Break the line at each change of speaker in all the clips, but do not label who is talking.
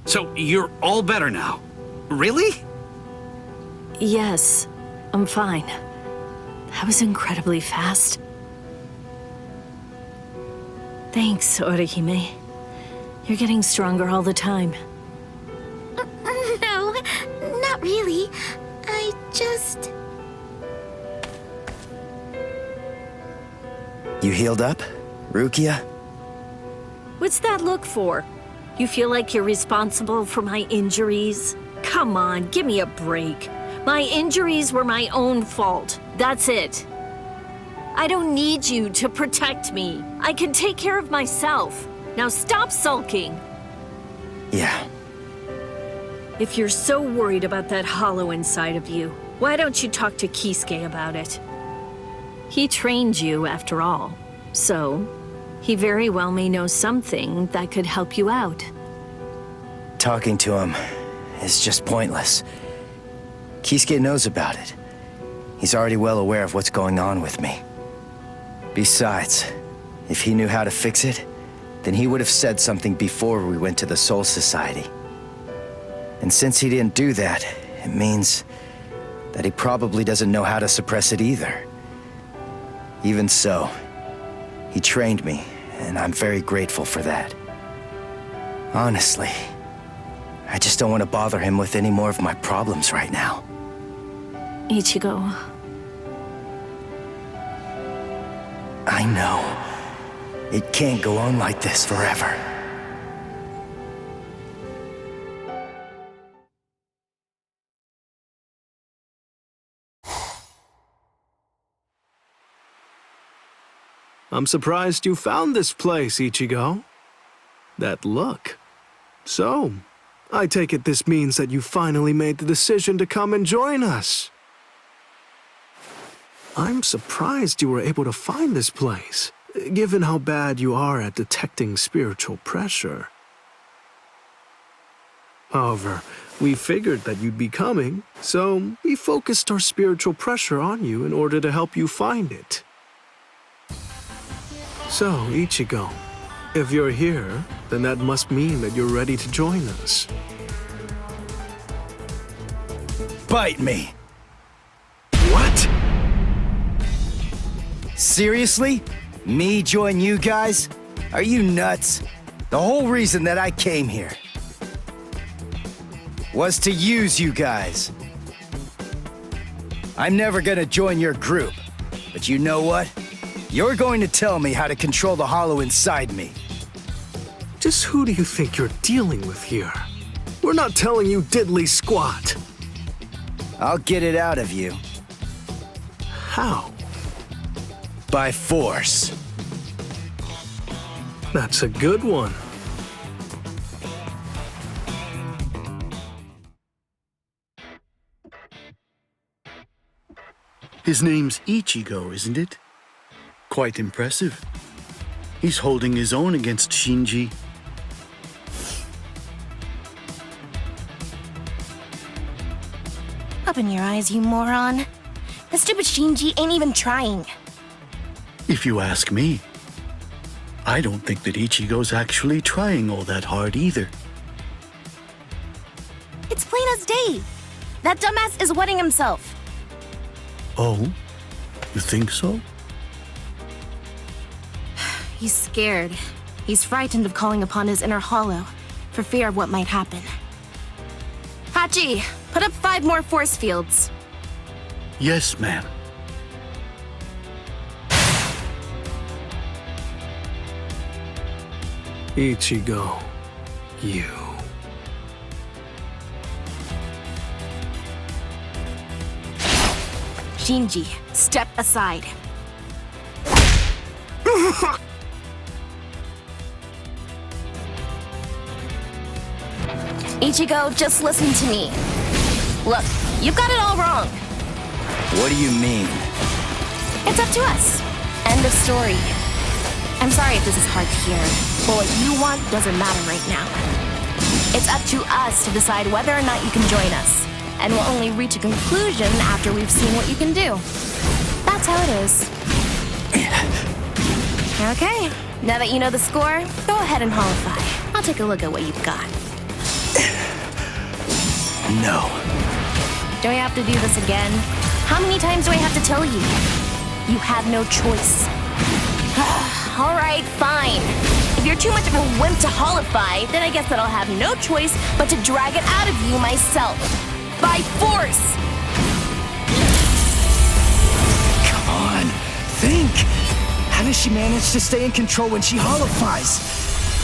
So you're all better now? Really?
Yes, I'm fine. That was incredibly fast. Thanks, Orihime. You're getting stronger all the time.
No, not really. I just...
You healed up, Rukia?
What's that look for? You feel like you're responsible for my injuries? Come on, give me a break. My injuries were my own fault. That's it. I don't need you to protect me. I can take care of myself. Now stop sulking.
Yeah.
If you're so worried about that hollow inside of you, why don't you talk to Kisuke about it? He trained you, after all. So, he very well may know something that could help you out.
Talking to him is just pointless. Kisuke knows about it. He's already well aware of what's going on with me. Besides, if he knew how to fix it, then he would have said something before we went to the Soul Society. And since he didn't do that, it means that he probably doesn't know how to suppress it either. Even so, he trained me, and I'm very grateful for that. Honestly, I just don't want to bother him with any more of my problems right now.
Ichigo.
I know. It can't go on like this forever.
I'm surprised you found this place, Ichigo. That look. So, I take it this means that you finally made the decision to come and join us. I'm surprised you were able to find this place, given how bad you are at detecting spiritual pressure. However, we figured that you'd be coming, so we focused our spiritual pressure on you in order to help you find it. So, Ichigo, if you're here, then that must mean that you're ready to join us.
Bite me!
What?
Seriously? Me join you guys? Are you nuts? The whole reason that I came here was to use you guys. I'm never gonna join your group, but you know what? You're going to tell me how to control the hollow inside me.
Just who do you think you're dealing with here? We're not telling you diddly squat.
I'll get it out of you.
How?
By force.
That's a good one.
His name's Ichigo, isn't it? Quite impressive. He's holding his own against Shinji.
Open your eyes, you moron. The stupid Shinji ain't even trying.
If you ask me, I don't think that Ichigo's actually trying all that hard either.
It's plain as day. That dumbass is wetting himself.
Oh? You think so?
He's scared. He's frightened of calling upon his inner hollow, for fear of what might happen. Hachi, put up 5 more force fields.
Yes, ma'am.
Ichigo, you.
Shinji, step aside. Ichigo, just listen to me. Look, you've got it all wrong.
What do you mean?
It's up to us. End of story. I'm sorry if this is hard to hear, but what you want doesn't matter right now. It's up to us to decide whether or not you can join us, and we'll only reach a conclusion after we've seen what you can do. That's how it is. Okay, now that you know the score, go ahead and holify. I'll take a look at what you've got.
No.
Do I have to do this again? How many times do I have to tell you? You have no choice. All right, fine. If you're too much of a wimp to holify, then I guess that I'll have no choice but to drag it out of you myself. By force!
Come on, think! How does she manage to stay in control when she holifies?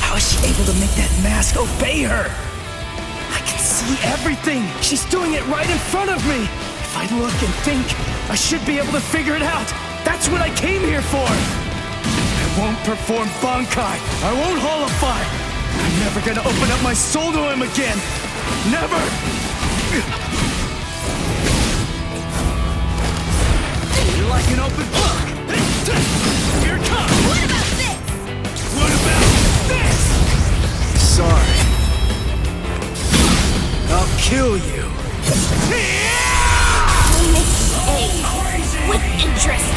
How is she able to make that mask obey her? I can see everything! She's doing it right in front of me! If I look and think, I should be able to figure it out! That's what I came here for! I won't perform Bankai! I won't holify! I'm never gonna open up my soul to him again! Never! You're like an open book! Here it comes!
What about this?
What about this? Sorry. I'll kill you.
With interest.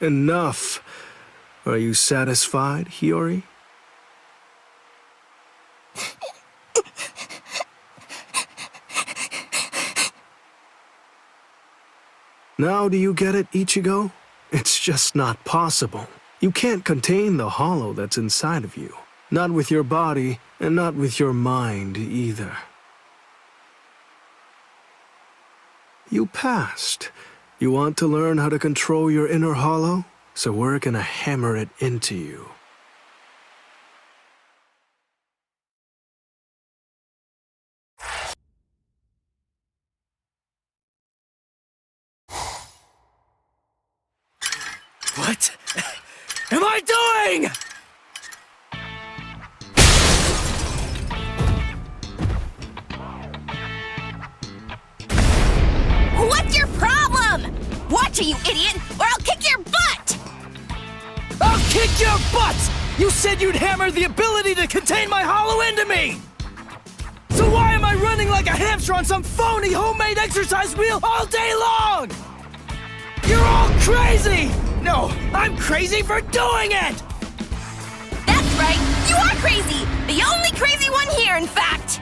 Enough. Are you satisfied, Hiyori? Now do you get it, Ichigo? It's just not possible. You can't contain the hollow that's inside of you. Not with your body, and not with your mind either. You passed. You want to learn how to control your inner hollow? So we're gonna hammer it into you.
What am I doing?
What's your problem? Watch it, you idiot, or I'll kick your butt!
I'll kick your butt! You said you'd hammer the ability to contain my hollow into me! So why am I running like a hamster on some phony homemade exercise wheel all day long? You're all crazy! No, I'm crazy for doing it!
That's right, you are crazy! The only crazy one here, in fact!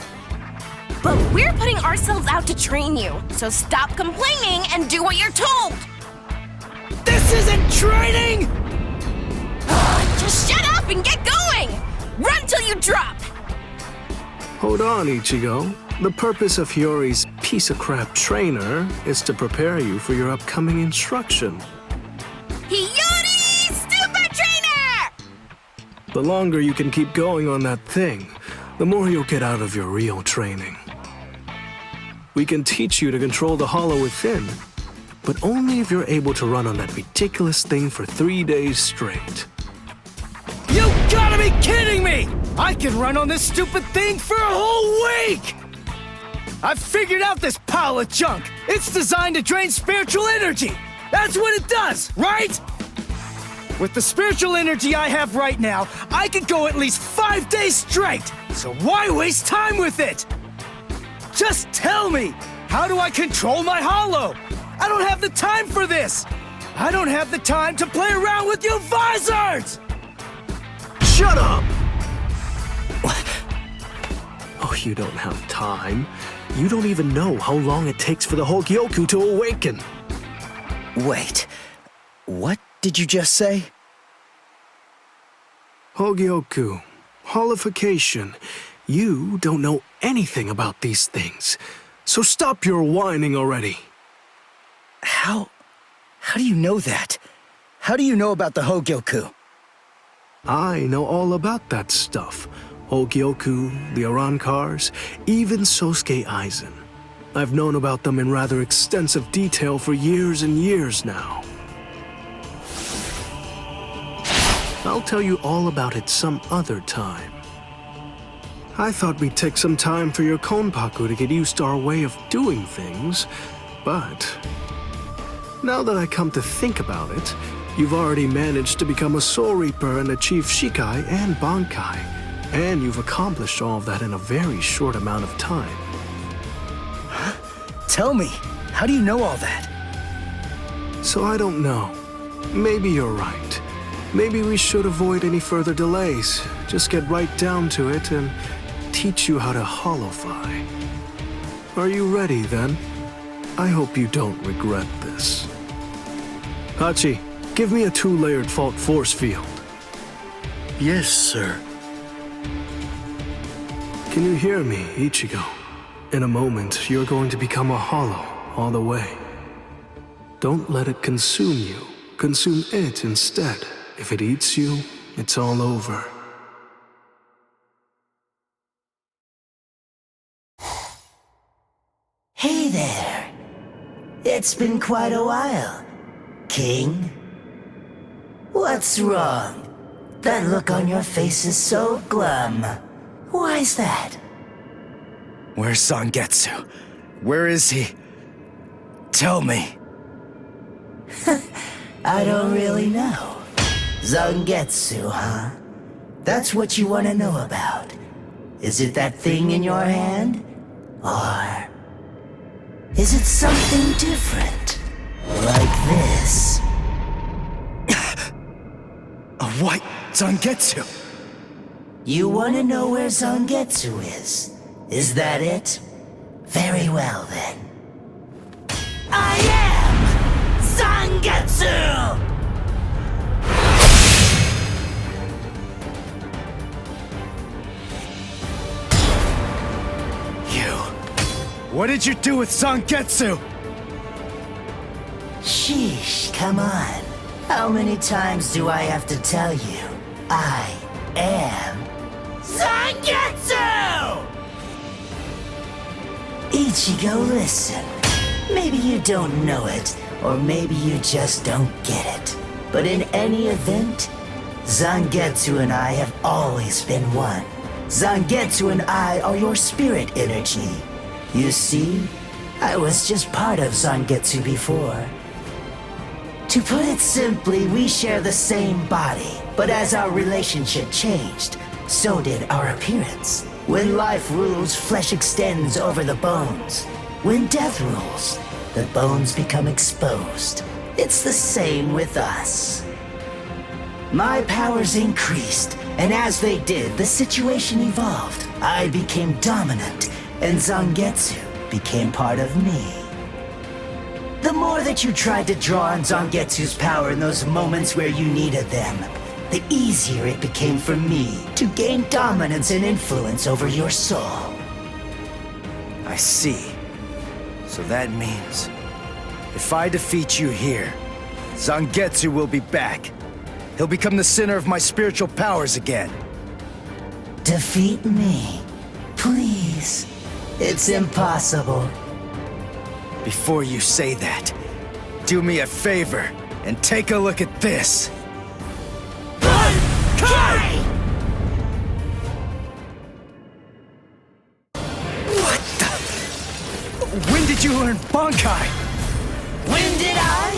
But we're putting ourselves out to train you, so stop complaining and do what you're told!
This isn't training!
Just shut up and get going! Run till you drop!
Hold on, Ichigo. The purpose of Hiyori's piece of crap trainer is to prepare you for your upcoming instruction.
Hiyori! Super Trainer!
The longer you can keep going on that thing, the more you'll get out of your real training. We can teach you to control the hollow within, but only if you're able to run on that ridiculous thing for 3 days straight.
You gotta be kidding me! I can run on this stupid thing for a whole week! I've figured out this pile of junk! It's designed to drain spiritual energy! That's what it does, right? With the spiritual energy I have right now, I could go at least 5 days straight! So why waste time with it? Just tell me! How do I control my hollow? I don't have the time for this! I don't have the time to play around with you Visoreds!
Shut up! Oh, you don't have time. You don't even know how long it takes for the Hogyoku to awaken.
Wait, what did you just say?
Hogyoku, holification. You don't know anything about these things. So stop your whining already.
How do you know that? How do you know about the Hogyoku?
I know all about that stuff. Hogyoku, the Arankars, even Sosuke Aizen. I've known about them in rather extensive detail for years and years now. I'll tell you all about it some other time. I thought we'd take some time for your Konpaku to get used to our way of doing things, but now that I come to think about it, You've already managed to become a Soul Reaper and achieve Shikai and Bankai, and you've accomplished all of that in a very short amount of time.
Tell me, how do you know all that?
So I don't know. Maybe you're right. Maybe we should avoid any further delays. Just get right down to it and teach you how to holofy. Are you ready then? I hope you don't regret this. Hachi, give me a 2-layered fault force field.
Yes, sir.
Can you hear me, Ichigo? In a moment, you're going to become a hollow all the way. Don't let it consume you. Consume it instead. If it eats you, it's all over.
Hey there. It's been quite a while, King. What's wrong? That look on your face is so glum. Why's that?
Where's Zangetsu? Where is he? Tell me.
I don't really know. Zangetsu, huh? That's what you want to know about. Is it that thing in your hand? Or is it something different? Like this?
A white Zangetsu.
You want to know where Zangetsu is? Is that it? Very well then. I am Zangetsu!
What did you do with Zangetsu?
Sheesh, come on. How many times do I have to tell you? I am Zangetsu! Ichigo, listen. Maybe you don't know it, or maybe you just don't get it. But in any event, Zangetsu and I have always been one. Zangetsu and I are your spirit energy. You see, I was just part of Zangetsu before. To put it simply, we share the same body, but as our relationship changed, so did our appearance. When life rules, flesh extends over the bones. When death rules, the bones become exposed. It's the same with us. My powers increased, and as they did, the situation evolved. I became dominant, and Zangetsu became part of me. The more that you tried to draw on Zangetsu's power in those moments where you needed them, the easier it became for me to gain dominance and influence over your soul.
I see. So that means, if I defeat you here, Zangetsu will be back. He'll become the center of my spiritual powers again.
Defeat me, please. It's impossible.
Before you say that, do me a favor and take a look at this.
Kai!
What the? When did you learn Bankai?
When did I?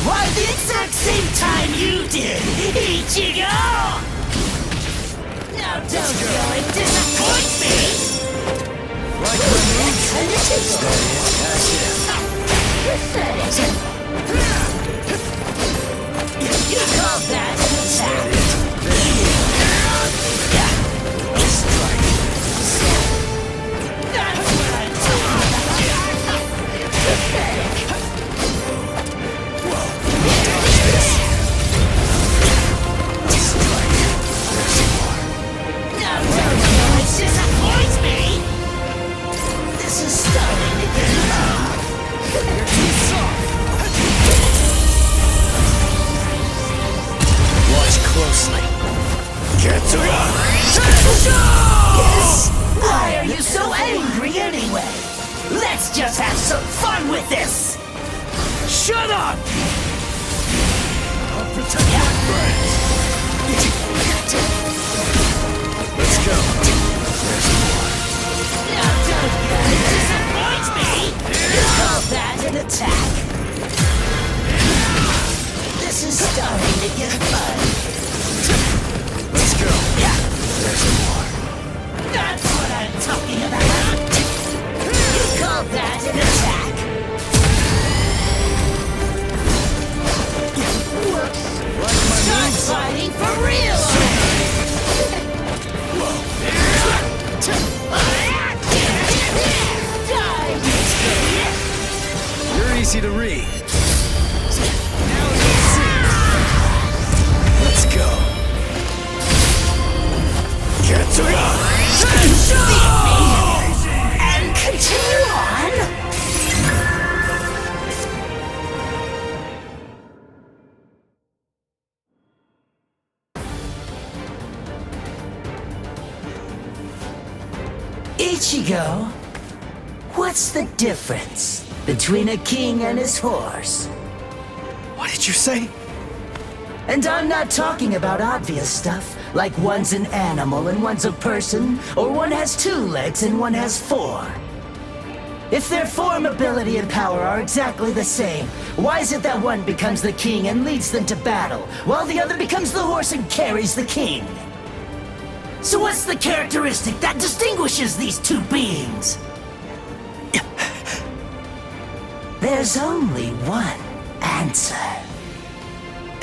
Why, the exact same time you did, Ichigo! Now don't go and disappoint me!
Like my moves?
Pathetic. You call that an attack? That's what I'm talking about. Pathetic. Now don't go and disappoint me! This is starting to get loud. You're too soft.
Watch closely.
Yes? Why are you so angry anyway? Let's just have some fun with this!
Shut up! I'll protect my friends. Let's go. There's more.
Now don't go and disappoint me! You call that an attack? This is starting making fun.
Let's go. There's more.
That's what I'm talking about. You call that an attack? Start fighting for real!
You're easy to read. Let's go. Get to go.
And continue on! Ichigo, what's the difference between a king and his horse?
What did you say?
And I'm not talking about obvious stuff, like one's an animal and one's a person, or one has 2 legs and one has 4. If their form, ability, and power are exactly the same, why is it that one becomes the king and leads them to battle, while the other becomes the horse and carries the king? So what's the characteristic that distinguishes these 2 beings? There's only one answer.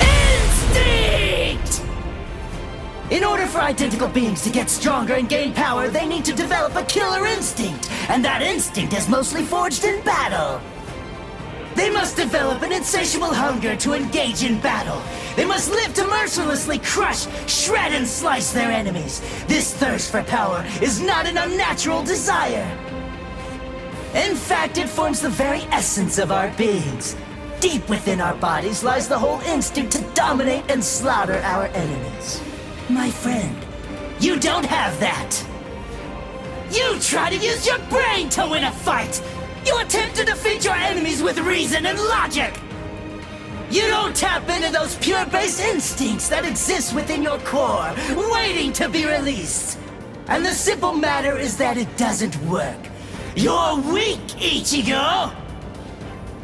Instinct! In order for identical beings to get stronger and gain power, they need to develop a killer instinct, and that instinct is mostly forged in battle. They must develop an insatiable hunger to engage in battle. They must live to mercilessly crush, shred, and slice their enemies. This thirst for power is not an unnatural desire. In fact, it forms the very essence of our beings. Deep within our bodies lies the whole instinct to dominate and slaughter our enemies. My friend, you don't have that. You try to use your brain to win a fight. You attempt to defeat your enemies with reason and logic. You don't tap into those pure-based instincts that exist within your core, waiting to be released. And the simple matter is that it doesn't work. You're weak, Ichigo!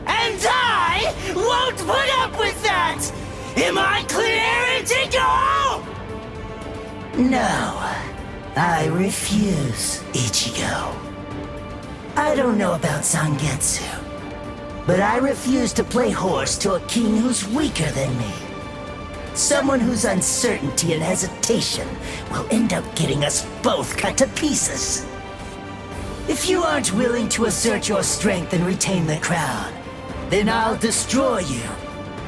And I won't put up with that! Am I clear, Ichigo? No, I refuse, Ichigo. I don't know about Zangetsu, but I refuse to play horse to a king who's weaker than me. Someone whose uncertainty and hesitation will end up getting us both cut to pieces. If you aren't willing to assert your strength and retain the crown, then I'll destroy you,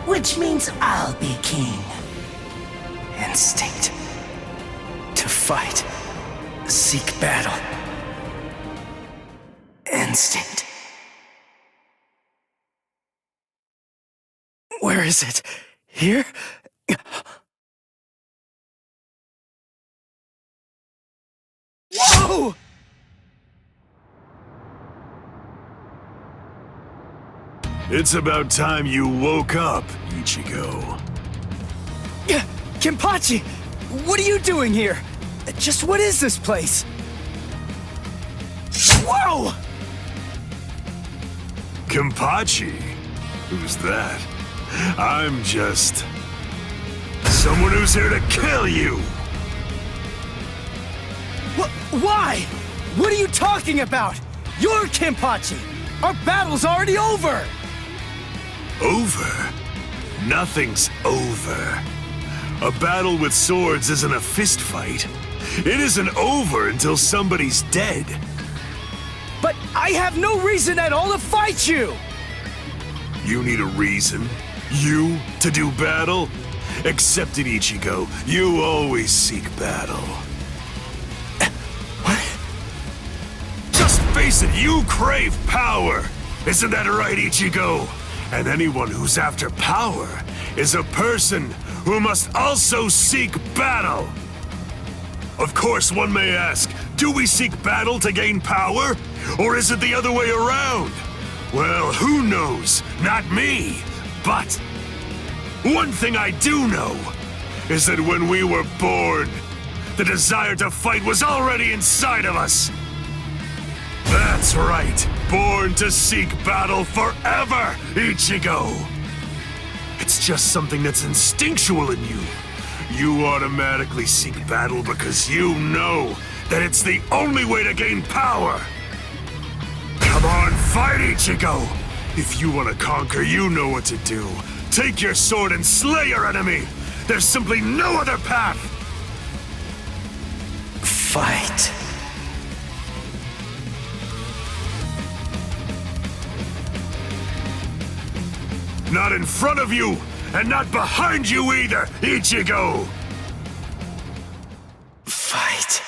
which means I'll be king.
Instinct. To fight. Seek battle. Instinct. Where is it? Here? Whoa!
It's about time you woke up, Ichigo.
Kenpachi! What are you doing here? Just what is this place? Whoa!
Kenpachi? Who's that? I'm just... someone who's here to kill you!
Why? What are you talking about? You're Kenpachi! Our battle's already over!
Over? Nothing's over. A battle with swords isn't a fist fight. It isn't over until somebody's dead.
But I have no reason at all to fight you!
You need a reason? You to do battle? Accept it, Ichigo. You always seek battle.
What?
Just face it, you crave power! Isn't that right, Ichigo? And anyone who's after power is a person who must also seek battle. Of course, one may ask, do we seek battle to gain power? Or is it the other way around? Well, who knows? Not me. But one thing I do know is that when we were born, the desire to fight was already inside of us. That's right. Born to seek battle forever, Ichigo. It's just something that's instinctual in you. You automatically seek battle because you know that it's the only way to gain power. Come on, fight, Ichigo! If you want to conquer, you know what to do. Take your sword and slay your enemy! There's simply no other path!
Fight.
Not in front of you, and not behind you either, Ichigo!
Fight.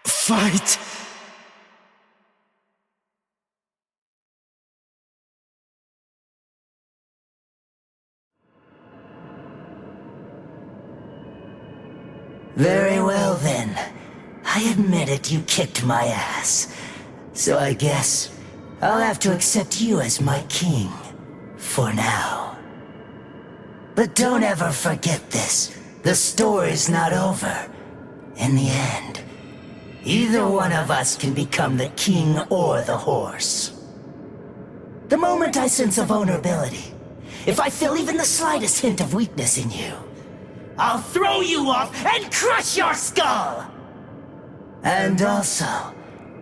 Fight.
Very well then. I admit it, you kicked my ass. So I guess I'll have to accept you as my king. For now. But don't ever forget this. The story's not over. In the end, either one of us can become the king or the horse. The moment I sense a vulnerability, if I feel even the slightest hint of weakness in you, I'll throw you off and crush your skull! And also,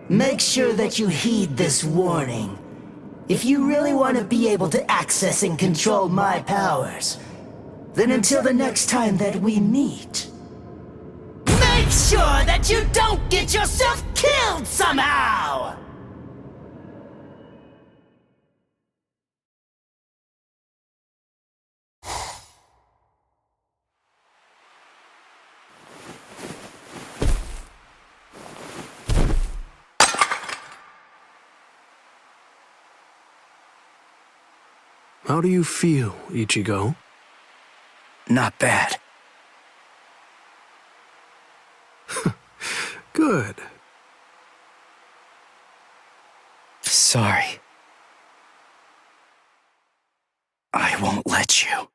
make sure that you heed this warning. If you really want to be able to access and control my powers, then until the next time that we meet, make sure that you don't get yourself killed somehow!
How do you feel, Ichigo?
Not bad.
Good.
Sorry. I won't let you.